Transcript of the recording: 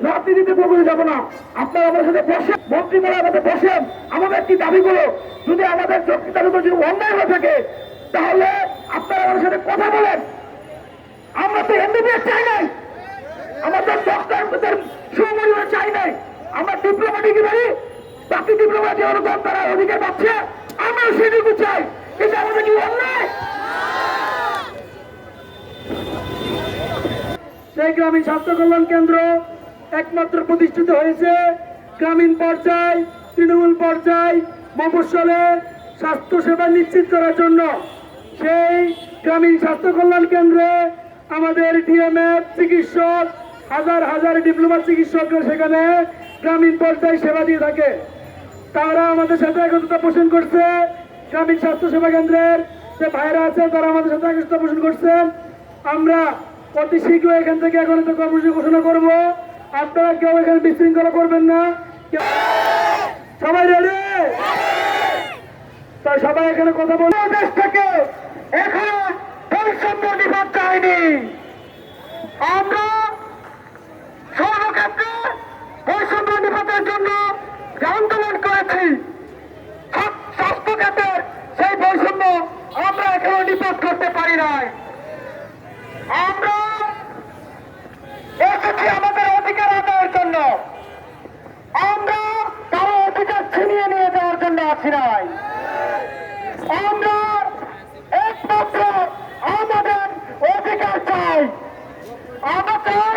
রাজনীতিতে প্রবেশ যাব না। আপনারা আমাদের সাথে বসেন, মন্ত্রীরা আমাদের বসেন, আমাদের কি দাবিগুলো যদি আমাদের যৌক্তিকতার উপর যদি অন্যায় হয়ে থাকে তাহলে আপনারা আমাদের সাথে কথা বলেন। আমরা তো এমবিবিএস চাই নাই, আমাদের ডক্টরদের সুমূল্য চাই নাই, আমরা ডিপ্লোমাটিক বাড়ি, বাকি ডিপ্লোমা যে অনুদান তারা অধিকার পাচ্ছে আমরাও সেটুকু চাই। এটা আমাদের কি অন্যায়? সেই গ্রামীণ স্বাস্থ্য কল্যাণ কেন্দ্র একমাত্র প্রতিষ্ঠিত হয়েছে গ্রামীণ পর্যায়, তৃণমূল পর্যায়, মফস্বলে স্বাস্থ্য সেবা নিশ্চিত করার জন্য। সেই গ্রামীণ স্বাস্থ্য কল্যাণ কেন্দ্রে আমাদের ডিএমএফ চিকিৎসক, হাজার হাজার ডিপ্লোমা চিকিৎসকরা সেখানে গ্রামীণ পর্যায়ে সেবা দিয়ে থাকে। তারা আমাদের সাথে একত্রতা পোষণ করছে। গ্রামীণ স্বাস্থ্য সেবা কেন্দ্রের যে ভাইরা আছে তারা আমাদের সাথে একত্রতা পোষণ করছেন। আমরা অতি শীঘ্র এখান থেকে এখন কর্মসূচি ঘোষণা করব। আপনারা কেউ এখানে বিশৃঙ্খলা করবেন না। সবাই রেডি? তাই সবাই এখানে কথা বলবো। দেশ থেকে এখনো বৈষম্য নিপাত হয়নি। আমরা সর্বক্ষেত্রে বৈষম্য নিপাতের জন্য যে আন্দোলন করেছি, স্বাস্থ্য খাতের সেই বৈষম্য আমরা এখনো নিপাত করতে পারি নাই। আমরা এসেছি আমাদের অধিকার আদায়ের জন্য, আমরা কারো অধিকার ছিনিয়ে নিয়ে যাওয়ার জন্য আছি নাই। আমরা একমাত্র আমাদের অধিকার চাই। আমরা চাই